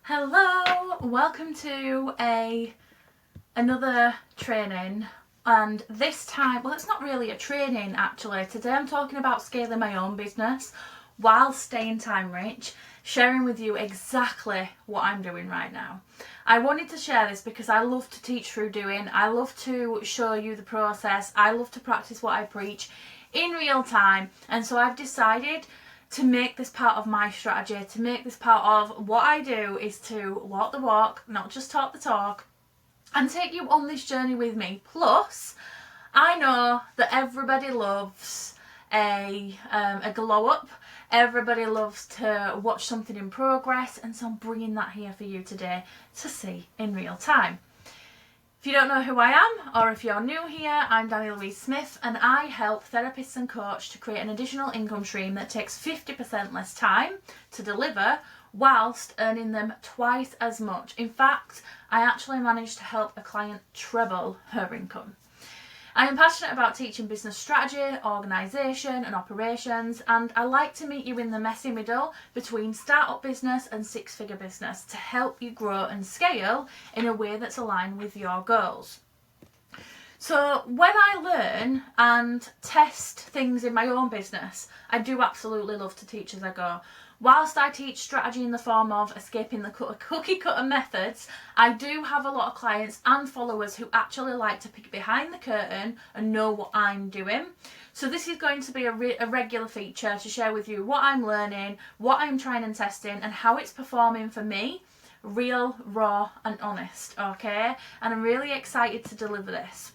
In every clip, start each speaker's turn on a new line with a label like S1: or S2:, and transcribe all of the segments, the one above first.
S1: Hello, welcome to another training, and this time, well, it's not really a training actually. Today I'm talking about scaling my own business while staying time rich, sharing with you exactly what I'm doing right now. I wanted to share this because I love to teach through doing. I love to show you the process. I love to practice what I preach in real time, and so I've decided to make this part of my strategy, to make this part of what I do, is to walk the walk, not just talk the talk, and take you on this journey with me. Plus, I know that everybody loves a glow up. Everybody loves to watch something in progress, and so I'm bringing that here for you today to see in real time. If you don't know who I am, or if you're new here, I'm Dani Louise Smith, and I help therapists and coaches to create an additional income stream that takes 50% less time to deliver whilst earning them twice as much. In fact, I actually managed to help a client treble her income. I am passionate about teaching business strategy, organisation and operations, and I like to meet you in the messy middle between start-up business and six-figure business to help you grow and scale in a way that's aligned with your goals. So when I learn and test things in my own business, I do absolutely love to teach as I go. Whilst I teach strategy in the form of escaping the cookie cutter methods, I do have a lot of clients and followers who actually like to peek behind the curtain and know what I'm doing. So this is going to be a regular feature to share with you what I'm learning, what I'm trying and testing, and how it's performing for me. Real, raw and honest, okay? And I'm really excited to deliver this.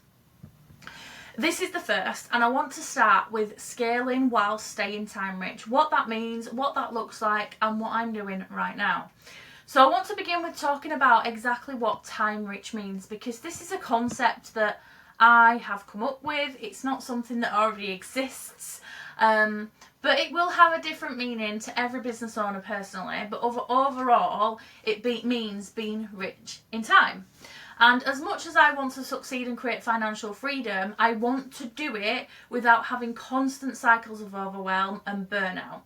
S1: This is the first, and I want to start with scaling while staying time rich. What that means, what that looks like, and what I'm doing right now. So I want to begin with talking about exactly what time rich means, because this is a concept that I have come up with. It's not something that already exists, but it will have a different meaning to every business owner personally. But overall, it means being rich in time. And as much as I want to succeed and create financial freedom, I want to do it without having constant cycles of overwhelm and burnout.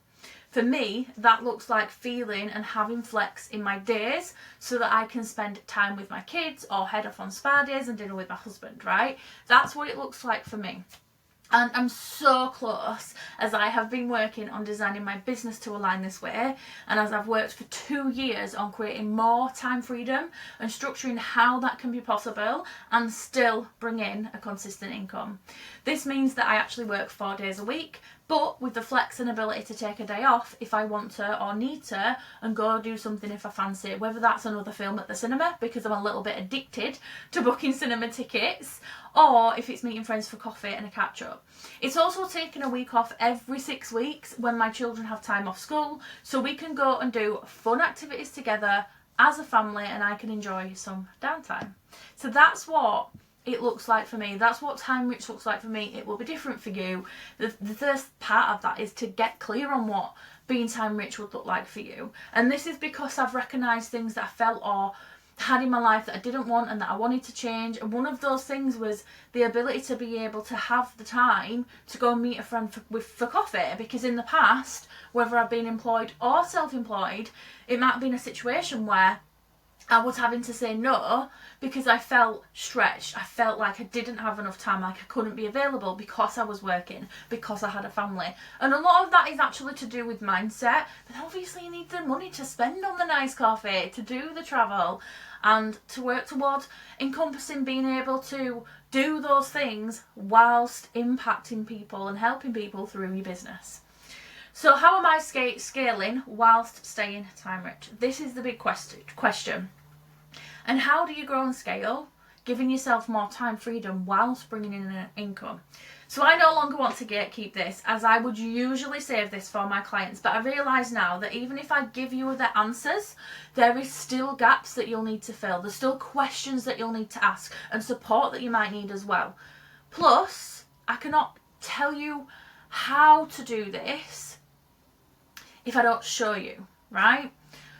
S1: For me, that looks like feeling and having flex in my days so that I can spend time with my kids or head off on spa days and dinner with my husband, right? That's what it looks like for me. And I'm so close, as I have been working on designing my business to align this way, and as I've worked for 2 years on creating more time freedom and structuring how that can be possible and still bring in a consistent income. This means that I actually work 4 days a week, but with the flex and ability to take a day off if I want to or need to, and go do something if I fancy it, whether that's another film at the cinema because I'm a little bit addicted to booking cinema tickets, or if it's meeting friends for coffee and a catch up. It's also taking a week off every 6 weeks when my children have time off school, so we can go and do fun activities together as a family and I can enjoy some downtime. So that's what it looks like for me. That's what time rich looks like for me. It will be different for you. The first part of that is to get clear on what being time rich would look like for you. And this is because I've recognised things that I felt or had in my life that I didn't want and that I wanted to change. And one of those things was the ability to be able to have the time to go and meet a friend for coffee. Because in the past, whether I've been employed or self-employed, it might have been a situation where I was having to say no because I felt stretched. I felt like I didn't have enough time, like I couldn't be available because I was working, because I had a family. And a lot of that is actually to do with mindset, but obviously you need the money to spend on the nice coffee, to do the travel, and to work towards encompassing being able to do those things whilst impacting people and helping people through your business. So how am I scaling whilst staying time rich? This is the big question. And how do you grow and scale, giving yourself more time freedom whilst bringing in an income? So I no longer want to keep this, as I would usually save this for my clients, but I realise now that even if I give you the answers, there is still gaps that you'll need to fill. There's still questions that you'll need to ask and support that you might need as well. Plus, I cannot tell you how to do this if I don't show you, right?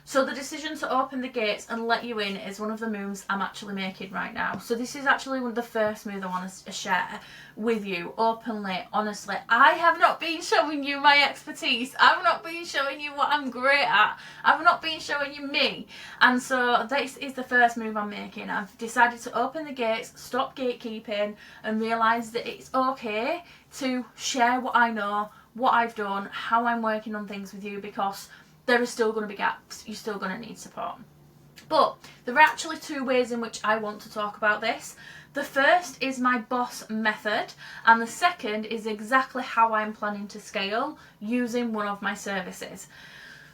S1: So the decision to open the gates and let you in is one of the moves I'm actually making right now. So this is actually one of the first moves I want to share with you openly, honestly. I have not been showing you my expertise. I've not been showing you what I'm great at. I've not been showing you me. And so this is the first move I'm making. I've decided to open the gates, stop gatekeeping, and realise that it's okay to share what I know, what I've done, how I'm working on things with you, because there are still going to be gaps. You're still going to need support. But there are actually two ways in which I want to talk about this. The first is my boss method, and the second is exactly how I'm planning to scale using one of my services.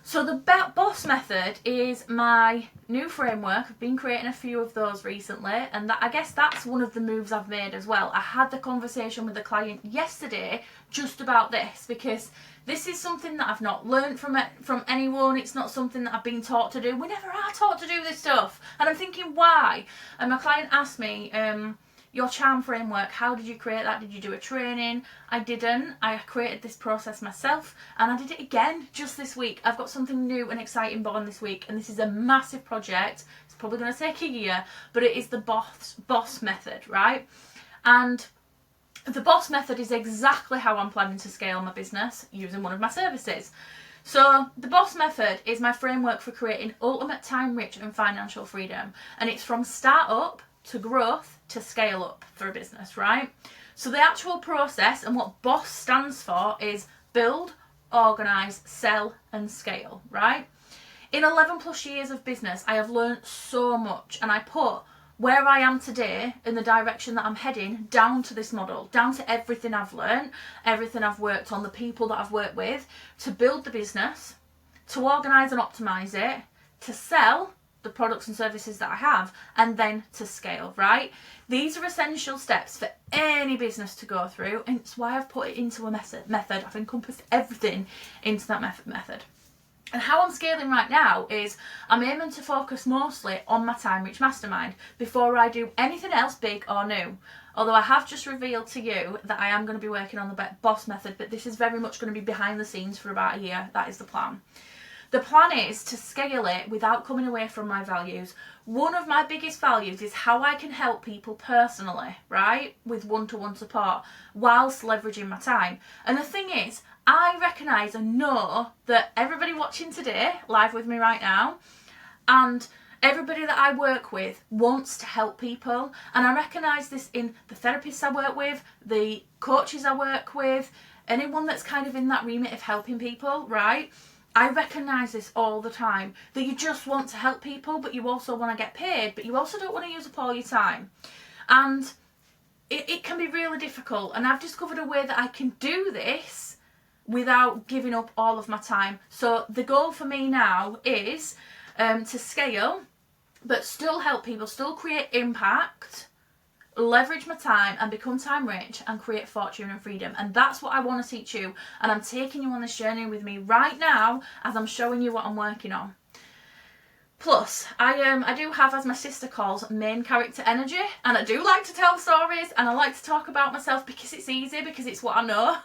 S1: So the boss method is my new framework. I've been creating a few of those recently, and I guess that's one of the moves I've made as well. I had the conversation with a client yesterday just about this, because this is something that I've not learned from anyone. It's not something that I've been taught to do. We never are taught to do this stuff. And I'm thinking, why? And my client asked me, your charm framework, how did you create that? Did you do a training? I didn't. I created this process myself, and I did it again just this week. I've got something new and exciting born this week, and this is a massive project. It's probably going to take a year, but it is the boss method, right? And the boss method is exactly how I'm planning to scale my business using one of my services. So the boss method is my framework for creating ultimate time rich and financial freedom, and it's from start up to growth to scale up for a business, right? So the actual process and what BOSS stands for is build, organise, sell and scale, right? In 11 plus years of business, I have learned so much, and I put where I am today in the direction that I'm heading down to this model, down to everything I've learned, everything I've worked on, the people that I've worked with, to build the business, to organise and optimise it, to sell the products and services that I have, and then to scale, right? These are essential steps for any business to go through, and it's why I've put it into a method. I've encompassed everything into that method. And how I'm scaling right now is I'm aiming to focus mostly on my Time Rich Mastermind before I do anything else big or new. Although I have just revealed to you that I am going to be working on the boss method, but this is very much going to be behind the scenes for about a year. That is the plan. The plan is to scale it without coming away from my values. One of my biggest values is how I can help people personally, right? With one-to-one support whilst leveraging my time. And the thing is, I recognise and know that everybody watching today, live with me right now, and everybody that I work with wants to help people. And I recognise this in the therapists I work with, the coaches I work with, anyone that's kind of in that remit of helping people, right? I recognise this all the time, that you just want to help people, but you also want to get paid, but you also don't want to use up all your time. And it can be really difficult. And I've discovered a way that I can do this without giving up all of my time. So the goal for me now is to scale, but still help people, still create impact, leverage my time and become time rich and create fortune and freedom. And that's what I want to teach you, and I'm taking you on this journey with me right now as I'm showing you what I'm working on. Plus, I do have, as my sister calls, main character energy, and I do like to tell stories, and I like to talk about myself because it's easy, because it's what I know.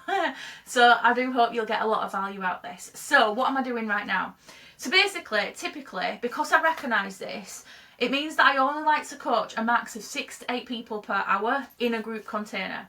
S1: So I do hope you'll get a lot of value out of this. So what am I doing right now? So basically, typically, because I recognise this, it means that I only like to coach a max of 6 to 8 people per hour in a group container.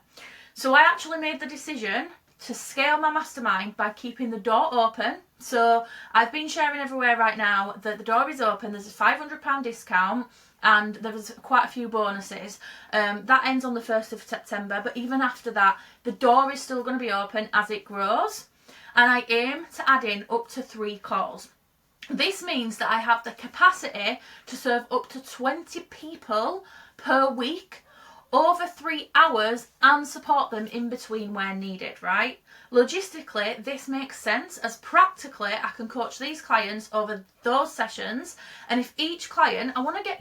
S1: So I actually made the decision to scale my mastermind by keeping the door open. So I've been sharing everywhere right now that the door is open. There's a £500 discount, and there was quite a few bonuses. That ends on the 1st of September, but even after that, the door is still going to be open as it grows. And I aim to add in up to 3 calls. This means that I have the capacity to serve up to 20 people per week over 3 hours and support them in between where needed, right? Logistically, this makes sense, as practically I can coach these clients over those sessions. And if each client, I want you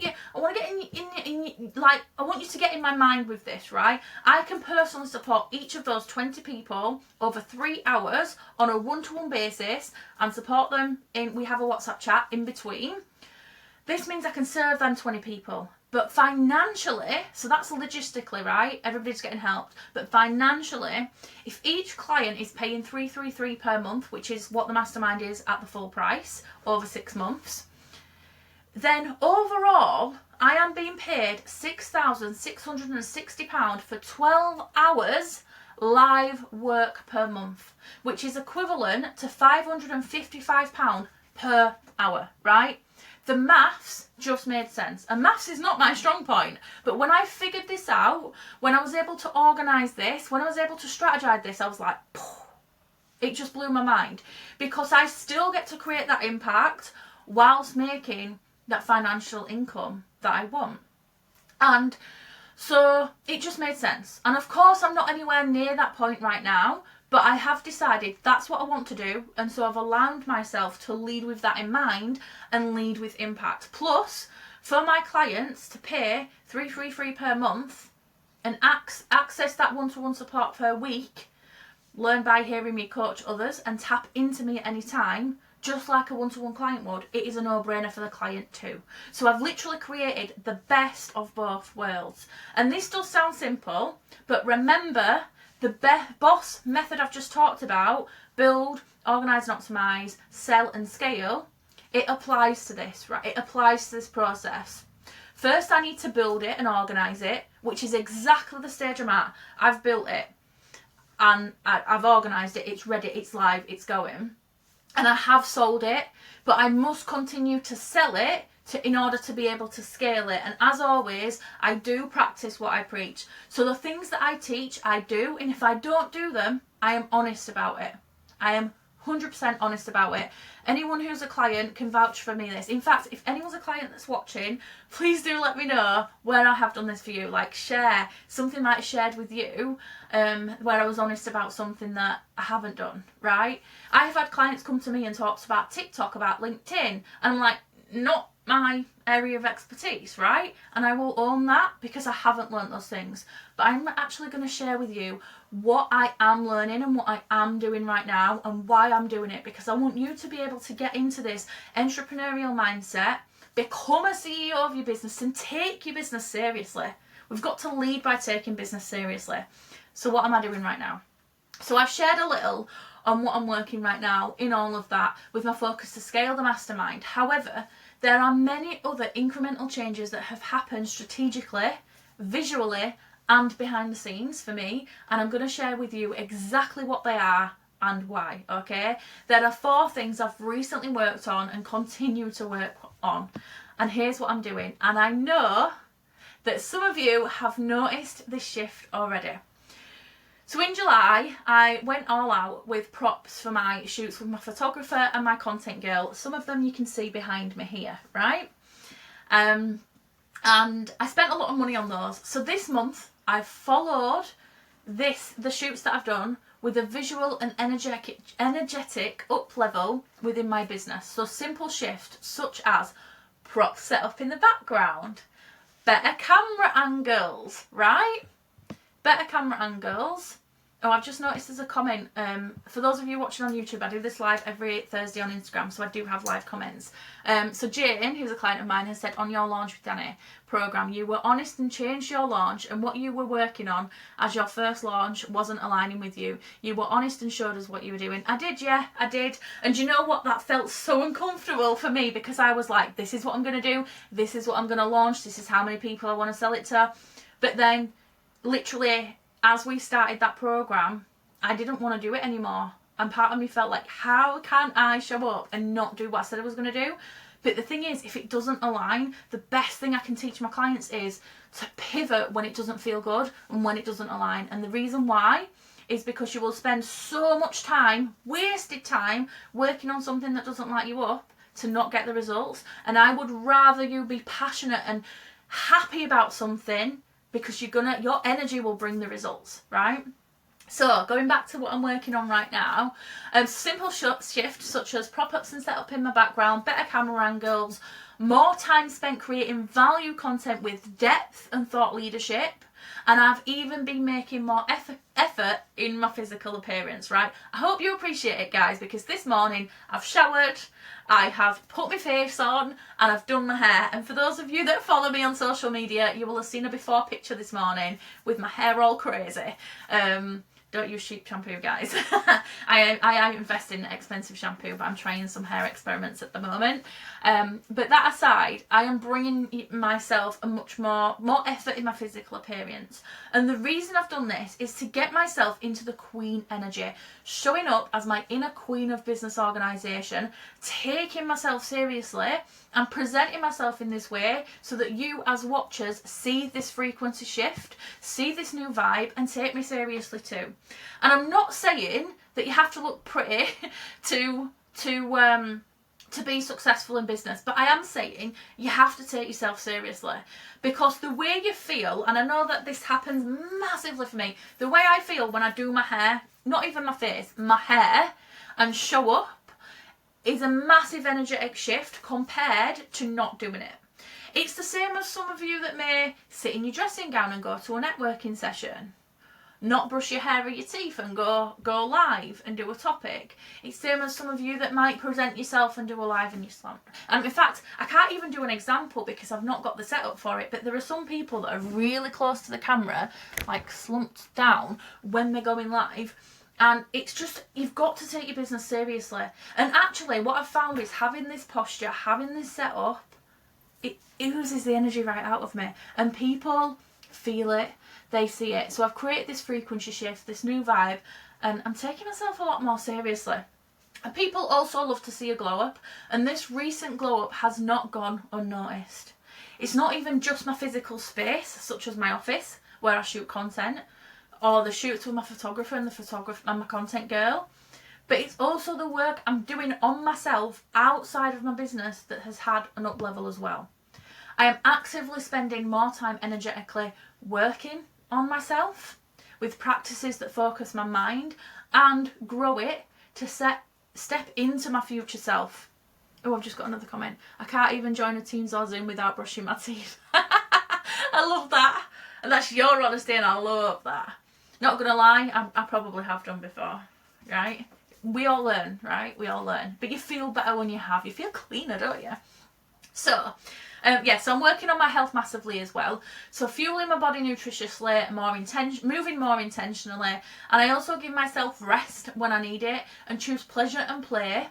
S1: to get in my mind with this, right? I can personally support each of those 20 people over 3 hours on a one-to-one basis and support them we have a WhatsApp chat in between. This means I can serve them 20 people But financially, so that's logistically, right? Everybody's getting helped. But financially, if each client is paying $333 per month, which is what the Mastermind is at the full price over 6 months, then overall, I am being paid £6,660 for 12 hours live work per month, which is equivalent to £555 per hour, right? The maths just made sense. And maths is not my strong point. But when I figured this out, when I was able to organise this, when I was able to strategise this, I was like, it just blew my mind. Because I still get to create that impact whilst making that financial income that I want. And so it just made sense. And of course, I'm not anywhere near that point right now. But I have decided that's what I want to do, and so I've allowed myself to lead with that in mind and lead with impact. Plus, for my clients to pay $333 per month and access that one-to-one support per week, learn by hearing me coach others and tap into me at any time, just like a one-to-one client would, it is a no-brainer for the client too. So I've literally created the best of both worlds. And this does sound simple, but remember, the boss method I've just talked about, build, organise and optimise, sell and scale, it applies to this, right? It applies to this process. First, I need to build it and organise it, which is exactly the stage I'm at. I've built it and I've organised it, it's ready, it's live, it's going. And I have sold it, but I must continue to sell it in order to be able to scale it. And as always, I do practice what I preach. So the things that I teach, I do. And if I don't do them, I am honest about it. I am 100% honest about it. Anyone who's a client can vouch for me this. In fact, if anyone's a client that's watching, please do let me know where I have done this for you. Like, share something that I shared with you where I was honest about something that I haven't done, right? I have had clients come to me and talk about TikTok, about LinkedIn, and I'm like, not my area of expertise, right? And I will own that because I haven't learnt those things. But I'm actually going to share with you what I am learning and what I am doing right now and why I'm doing it, because I want you to be able to get into this entrepreneurial mindset, become a CEO of your business and take your business seriously. We've got to lead by taking business seriously. So what am I doing right now? So I've shared a little on what I'm working right now in all of that with my focus to scale the mastermind. However, there are many other incremental changes that have happened strategically, visually, and behind the scenes for me, and I'm going to share with you exactly what they are and why, okay? There are 4 things I've recently worked on and continue to work on, and here's what I'm doing. And I know that some of you have noticed this shift already. So in July, I went all out with props for my shoots with my photographer and my content girl. Some of them you can see behind me here, right? And I spent a lot of money on those. So this month, I've followed the shoots that I've done with a visual and energetic up level within my business. So simple shifts such as props set up in the background, better camera angles, right? Better camera angles. Oh, I've just noticed there's a comment. For those of you watching on YouTube, I do this live every Thursday on Instagram, so I do have live comments. So Jane, who's a client of mine, has said, on your Launch with Dani program, you were honest and changed your launch, and what you were working on as your first launch wasn't aligning with you. You were honest and showed us what you were doing. I did, yeah, I did. And you know what? That felt so uncomfortable for me, because I was like, this is what I'm going to do. This is what I'm going to launch. This is how many people I want to sell it to. But then, literally, as we started that program, I didn't want to do it anymore. And part of me felt like, how can I show up and not do what I said I was going to do? But the thing is, if it doesn't align, the best thing I can teach my clients is to pivot when it doesn't feel good and when it doesn't align. And the reason why is because you will spend so much time, wasted time, working on something that doesn't light you up to not get the results. And I would rather you be passionate and happy about something, because your energy will bring the results, right? So going back to what I'm working on right now, simple shifts such as prop-ups and setup in my background, better camera angles, more time spent creating value content with depth and thought leadership, And I've even been making more effort in my physical appearance, right? I hope you appreciate it, guys, because this morning I've showered, I have put my face on, and I've done my hair. And for those of you that follow me on social media, you will have seen a before picture this morning with my hair all crazy. Don't use cheap shampoo, guys. I invest in expensive shampoo, but I'm trying some hair experiments at the moment. But that aside, I am bringing myself a much more effort in my physical appearance. And the reason I've done this is to get myself into the queen energy, showing up as my inner queen of business organisation, taking myself seriously and presenting myself in this way so that you as watchers see this frequency shift, see this new vibe, and take me seriously too. And I'm not saying that you have to look pretty to be successful in business, but I am saying you have to take yourself seriously, because the way you feel, and I know that this happens massively for me, the way I feel when I do my hair, not even my face, my hair, and show up, is a massive energetic shift compared to not doing it. It's the same as some of you that may sit in your dressing gown and go to a networking session, not brush your hair or your teeth and go live and do a topic. It's the same as some of you that might present yourself and do a live in your slant. And in fact, I can't even do an example because I've not got the setup for it, but there are some people that are really close to the camera, like slumped down when they're going live. And it's just, you've got to take your business seriously. And actually what I've found is having this posture, having this setup, it oozes the energy right out of me. And people feel it, they see it. So I've created this frequency shift, this new vibe, and I'm taking myself a lot more seriously. And people also love to see a glow up. And this recent glow up has not gone unnoticed. It's not even just my physical space, such as my office, where I shoot content, or the shoots with my photographer and my content girl, but it's also the work I'm doing on myself outside of my business that has had an up level as well. I am actively spending more time energetically working on myself with practices that focus my mind and grow it to step into my future self. Oh, I've just got another comment. I can't even join a Teams or Zoom without brushing my teeth. I love that. And that's your honesty, and I love that. Not gonna lie, I probably have done before, right? We all learn, right? We all learn. But you feel better when you have. You feel cleaner, don't you? So, so I'm working on my health massively as well. So fueling my body nutritiously, moving more intentionally. And I also give myself rest when I need it and choose pleasure and play.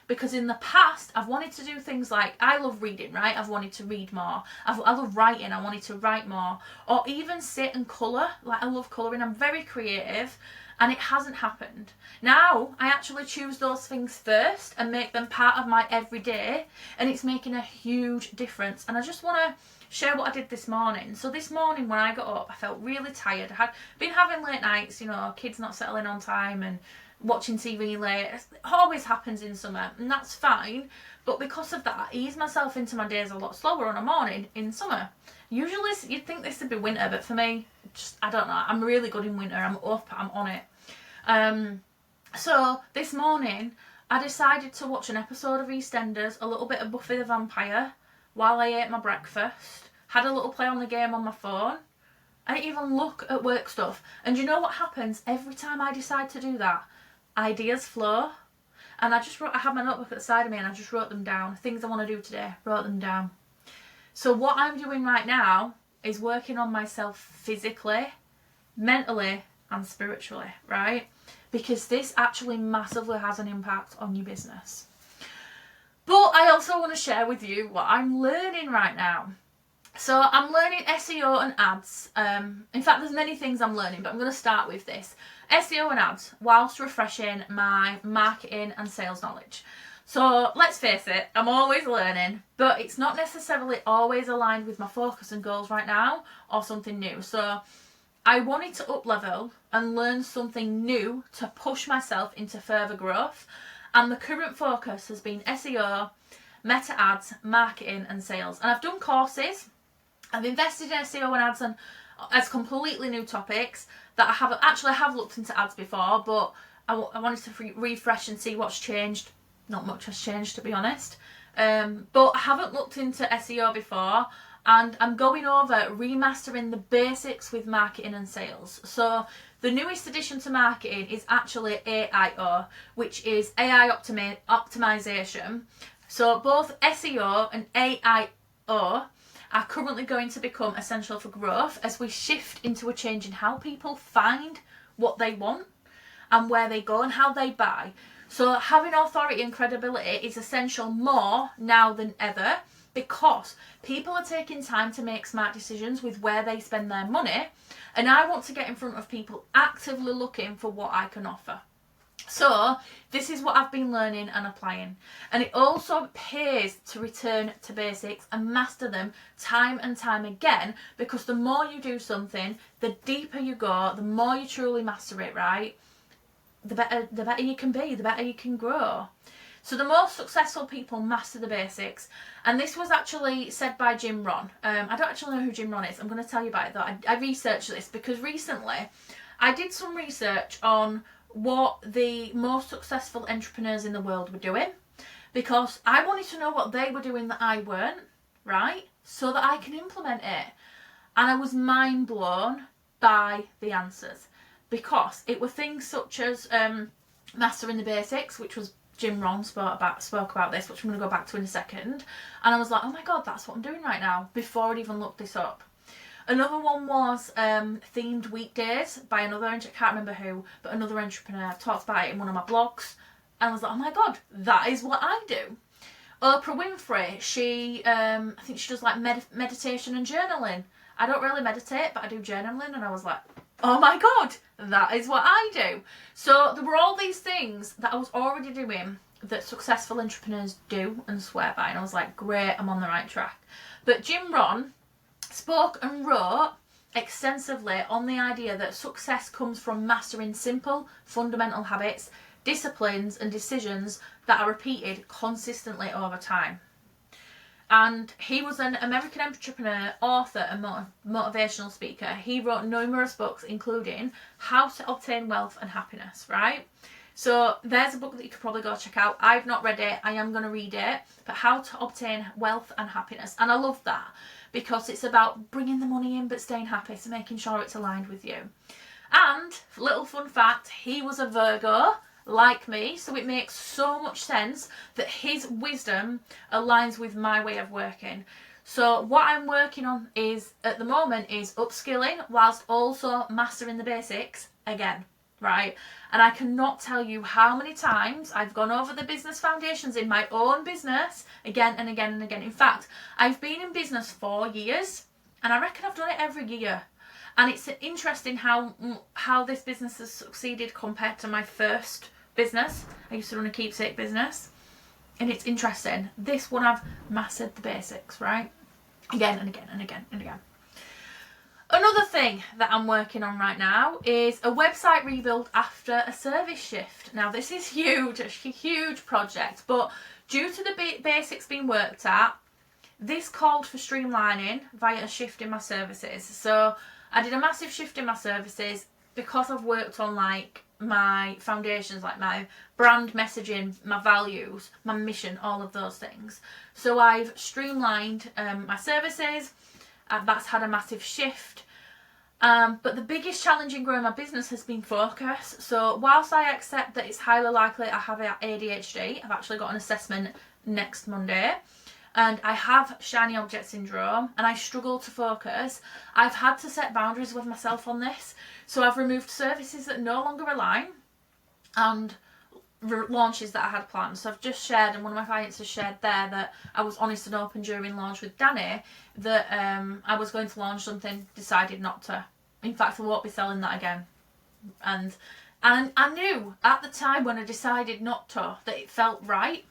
S1: Because in the past, I've wanted to do things like, I love reading, right? I've wanted to read more. I love writing. I wanted to write more. Or even sit and colour. Like, I love colouring. I'm very creative. And it hasn't happened. Now, I actually choose those things first and make them part of my everyday. And it's making a huge difference. And I just want to share what I did this morning. So this morning when I got up, I felt really tired. I had been having late nights, kids not settling on time and watching TV late. It always happens in summer, and that's fine. But because of that, I ease myself into my days a lot slower on a morning in summer. Usually you'd think this would be winter, but for me, I don't know. I'm really good in winter. I'm up, I'm on it. So this morning, I decided to watch an episode of EastEnders, a little bit of Buffy the Vampire, while I ate my breakfast. Had a little play on the game on my phone. I didn't even look at work stuff. And you know what happens every time I decide to do that? Ideas flow. And I had my notebook at the side of me and I just wrote them down. Things I want to do today, wrote them down. So what I'm doing right now is working on myself physically, mentally and spiritually, right? Because this actually massively has an impact on your business. But I also want to share with you what I'm learning right now. So I'm learning SEO and ads. In fact, there's many things I'm learning, but I'm going to start with this. SEO and ads, whilst refreshing my marketing and sales knowledge. So let's face it, I'm always learning, but it's not necessarily always aligned with my focus and goals right now, or something new. So I wanted to up level and learn something new to push myself into further growth. And the current focus has been SEO, meta ads, marketing and sales. And I've done courses. I've invested in SEO and ads and as completely new topics that I have looked into ads before, but I wanted to refresh and see what's changed. Not much has changed, to be honest. But I haven't looked into SEO before, and I'm going over remastering the basics with marketing and sales. So the newest addition to marketing is actually AIO, which is AI optimization. So both SEO and AIO are currently going to become essential for growth as we shift into a change in how people find what they want and where they go and how they buy. So having authority and credibility is essential more now than ever, because people are taking time to make smart decisions with where they spend their money, and I want to get in front of people actively looking for what I can offer. So this is what I've been learning and applying, and it also pays to return to basics and master them time and time again, because the more you do something, the deeper you go, the more you truly master it, right? The better you can be, the better you can grow. So the most successful people master the basics, and this was actually said by Jim Rohn. I don't actually know who Jim Rohn is. I'm going to tell you about it though. I researched this because recently I did some research on what the most successful entrepreneurs in the world were doing, because I wanted to know what they were doing that I weren't, right? So that I can implement it. And I was mind blown by the answers, because it were things such as mastering the basics, which was Jim Rohn spoke about this, which I'm going to go back to in a second. And I was like, oh my God, that's what I'm doing right now, before I'd even looked this up. Another one was themed weekdays by another, I can't remember who, but another entrepreneur talked about it in one of my blogs. And I was like, oh my God, that is what I do. Oprah Winfrey, she, I think she does like meditation and journaling. I don't really meditate, but I do journaling. And I was like, oh my God, that is what I do. So there were all these things that I was already doing that successful entrepreneurs do and swear by. And I was like, great, I'm on the right track. But Jim Rohn spoke and wrote extensively on the idea that success comes from mastering simple, fundamental habits, disciplines and decisions that are repeated consistently over time. And he was an American entrepreneur, author and motivational speaker. He wrote numerous books, including How to Obtain Wealth and Happiness, right? So there's a book that you could probably go check out. I've not read it. I am going to read it. But How to Obtain Wealth and Happiness. And I love that, because it's about bringing the money in but staying happy, so making sure it's aligned with you. And little fun fact, he was a Virgo, like me, so it makes so much sense that his wisdom aligns with my way of working. So what I'm working on is, at the moment, is upskilling whilst also mastering the basics again, right? And I cannot tell you how many times I've gone over the business foundations in my own business again and again and again. In fact, I've been in business 4 years, and I reckon I've done it every year. And it's interesting how this business has succeeded compared to my first business. I used to run a keepsake business, and it's interesting. This one I've mastered the basics, right? Again and again and again and again. Another thing that I'm working on right now is a website rebuild after a service shift. Now this is huge, a huge project, but due to the basics being worked at, this called for streamlining via a shift in my services. So I did a massive shift in my services because I've worked on like my foundations, like my brand messaging, my values, my mission, all of those things. So I've streamlined my services. That's had a massive shift. But the biggest challenge in growing my business has been focus. So whilst I accept that it's highly likely I have ADHD, I've actually got an assessment next Monday, and I have shiny object syndrome and I struggle to focus. I've had to set boundaries with myself on this. So I've removed services that no longer align and launches that I had planned. So I've just shared, and one of my clients has shared there, that I was honest and open during launch with Dani that I was going to launch something, decided not to. In fact, I won't be selling that again. And I knew at the time when I decided not to that it felt right.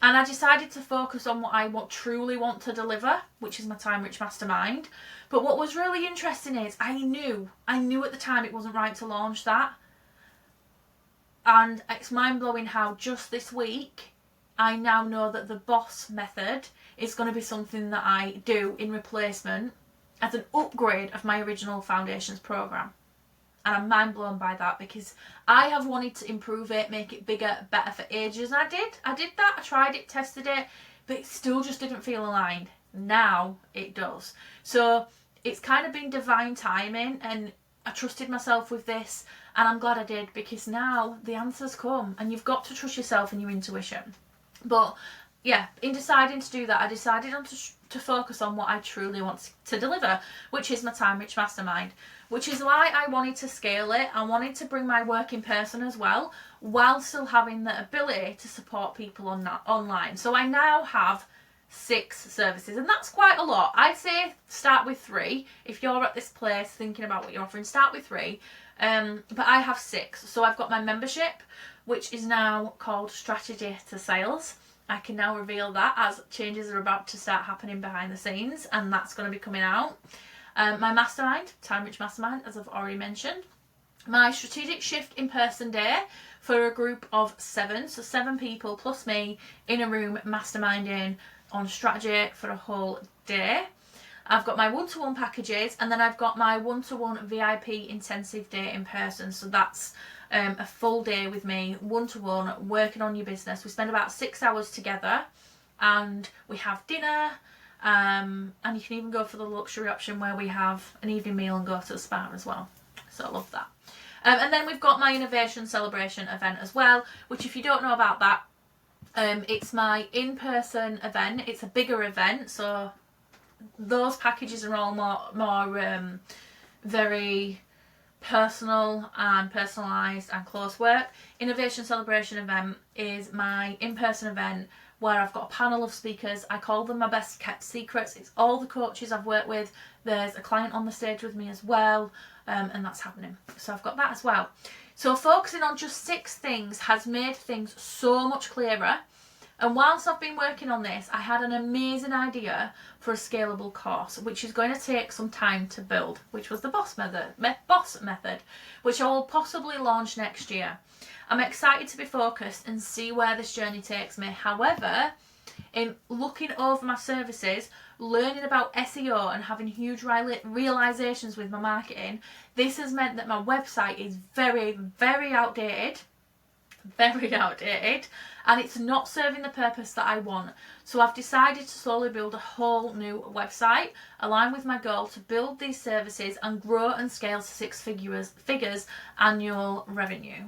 S1: And I decided to focus on what I truly want to deliver, which is my time-rich mastermind. But what was really interesting is I knew at the time it wasn't right to launch that. And it's mind-blowing how just this week I now know that the boss method is going to be something that I do in replacement as an upgrade of my original foundations program. And I'm mind blown by that, because I have wanted to improve it, make it bigger, better for ages. And I did that. I tried it, tested it, but it still just didn't feel aligned. Now it does. So it's kind of been divine timing, and I trusted myself with this, and I'm glad I did, because now the answers come, and you've got to trust yourself and your intuition. But yeah, in deciding to do that, I decided to focus on what I truly want to deliver, which is my Time Rich Mastermind, which is why I wanted to scale it. I wanted to bring my work in person as well, while still having the ability to support people online. So I now have 6 services, and that's quite a lot. I'd say start with 3. If you're at this place thinking about what you're offering, start with 3. But I have 6. So I've got my membership, which is now called Strategy to Sales. I can now reveal that, as changes are about to start happening behind the scenes, and that's going to be coming out. My Mastermind, Time Rich Mastermind, as I've already mentioned. My Strategic Shift in-person day for a group of 7. So 7 people plus me in a room masterminding on strategy for a whole day. I've got my one-to-one packages, and then I've got my one-to-one VIP intensive day in person. So that's a full day with me, one-to-one, working on your business. We spend about 6 hours together, and we have dinner, and you can even go for the luxury option where we have an evening meal and go to the spa as well. So I love that. And then we've got my Innovation Celebration event as well, which, if you don't know about that, it's my in-person event. It's a bigger event, so those packages are all more very personal and personalised and close work. Innovation Celebration event is my in-person event where I've got a panel of speakers. I call them my best kept secrets. It's all the coaches I've worked with. There's a client on the stage with me as well, and that's happening. So I've got that as well. So focusing on just 6 things has made things so much clearer. And whilst I've been working on this, I had an amazing idea for a scalable course, which is going to take some time to build, which was the boss method, which I will possibly launch next year. I'm excited to be focused and see where this journey takes me. However, in looking over my services, learning about SEO and having huge realizations with my marketing, this has meant that my website is very, very outdated. And it's not serving the purpose that I want. So I've decided to slowly build a whole new website, align with my goal to build these services and grow and scale to 6 figures annual revenue,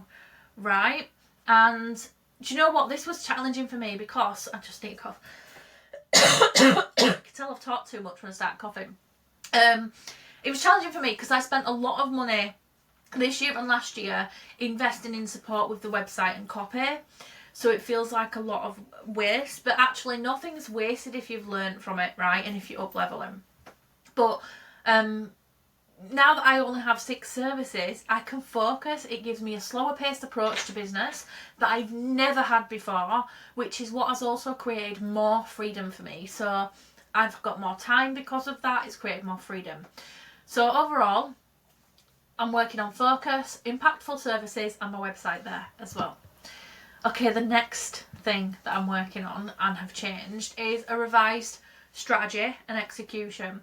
S1: right? And do you know what? This was challenging for me because I just need a cough. I can tell I've talked too much when I start coughing. It was challenging for me because I spent a lot of money this year and last year investing in support with the website and copy. So it feels like a lot of waste, but actually nothing's wasted if you've learned from it, right? And if you up level them. But now that I only have 6 services, I can focus. It gives me a slower paced approach to business that I've never had before, which is what has also created more freedom for me. So I've got more time because of that. It's created more freedom. So overall, I'm working on focus, impactful services, and my website there as well. Okay, the next thing that I'm working on and have changed is a revised strategy and execution.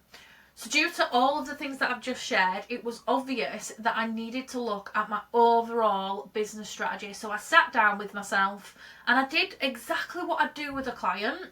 S1: So due to all of the things that I've just shared, it was obvious that I needed to look at my overall business strategy. So I sat down with myself and I did exactly what I do with a client.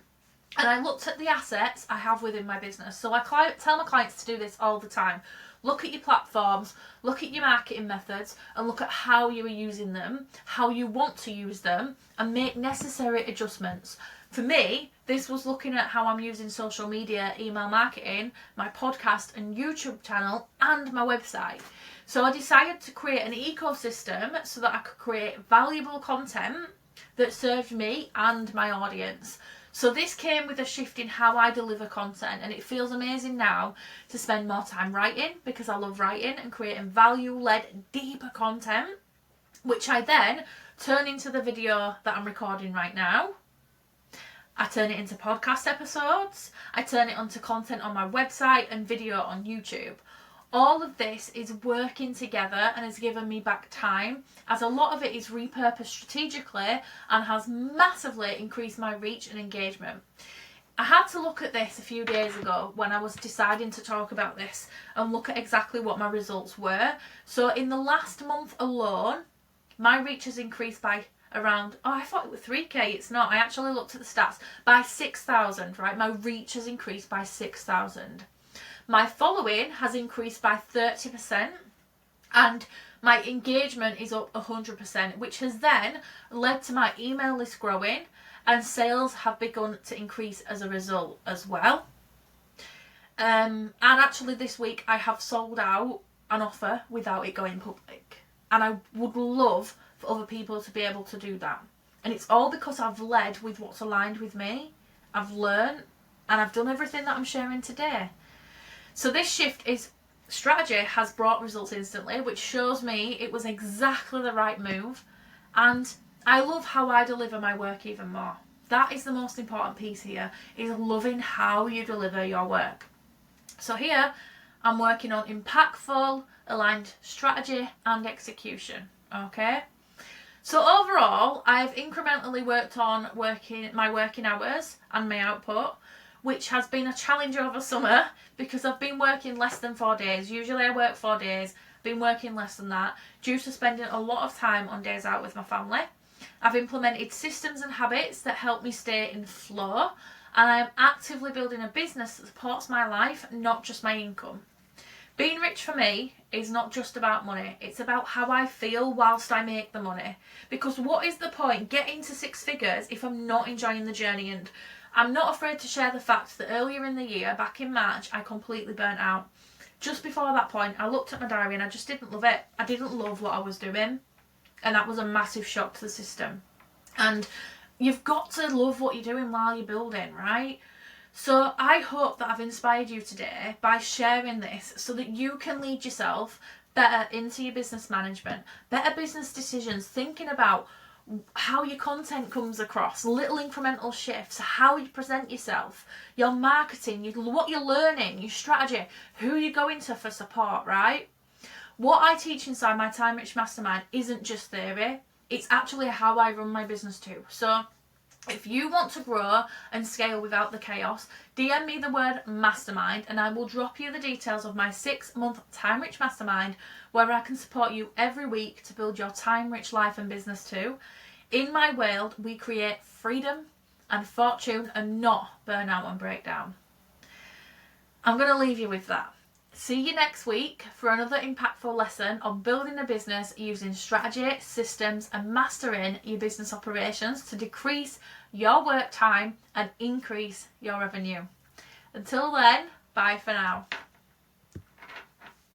S1: And I looked at the assets I have within my business. So I tell my clients to do this all the time. Look at your platforms, look at your marketing methods, and look at how you are using them, how you want to use them, and make necessary adjustments. For me, this was looking at how I'm using social media, email marketing, my podcast and YouTube channel, and my website. So I decided to create an ecosystem so that I could create valuable content that served me and my audience. So this came with a shift in how I deliver content, and it feels amazing now to spend more time writing, because I love writing and creating value-led, deeper content, which I then turn into the video that I'm recording right now. I turn it into podcast episodes. I turn it onto content on my website and video on YouTube. All of this is working together and has given me back time, as a lot of it is repurposed strategically and has massively increased my reach and engagement. I had to look at this a few days ago when I was deciding to talk about this and look at exactly what my results were. So in the last month alone, my reach has increased by around, oh, I thought it was 3k, it's not. I actually looked at the stats, by 6,000, right? My reach has increased by 6,000. My following has increased by 30%, and my engagement is up 100%, which has then led to my email list growing, and sales have begun to increase as a result as well. And actually this week I have sold out an offer without it going public, and I would love for other people to be able to do that. And it's all because I've led with what's aligned with me. I've learned, and I've done everything that I'm sharing today. So this shift is strategy has brought results instantly, which shows me it was exactly the right move, and I love how I deliver my work even more. That is the most important piece here, is loving how you deliver your work. So here I'm working on impactful, aligned strategy and execution. Okay, so overall I've incrementally worked on my working hours and my output, which has been a challenge over summer because I've been working less than 4 days. Usually I work 4 days, been working less than that due to spending a lot of time on days out with my family. I've implemented systems and habits that help me stay in flow, and I'm actively building a business that supports my life, not just my income. Being rich for me is not just about money, it's about how I feel whilst I make the money. Because what is the point getting to 6 figures if I'm not enjoying the journey? And I'm not afraid to share the fact that earlier in the year, back in March, I completely burnt out. Just before that point, I looked at my diary and I just didn't love it. I didn't love what I was doing. And that was a massive shock to the system. And you've got to love what you're doing while you're building, right? So I hope that I've inspired you today by sharing this so that you can lead yourself better into your business management, better business decisions, thinking about how your content comes across, little incremental shifts, how you present yourself, your marketing, what you're learning, your strategy, who you're going to for support, right? What I teach inside my Time Rich Mastermind isn't just theory, it's actually how I run my business too. So if you want to grow and scale without the chaos, DM me the word mastermind and I will drop you the details of my 6-month Time Rich Mastermind, where I can support you every week to build your time rich life and business too. In my world, we create freedom and fortune and not burnout and breakdown. I'm going to leave you with that. See you next week for another impactful lesson on building a business using strategy, systems, and mastering your business operations to decrease your work time and increase your revenue. Until then, bye for now.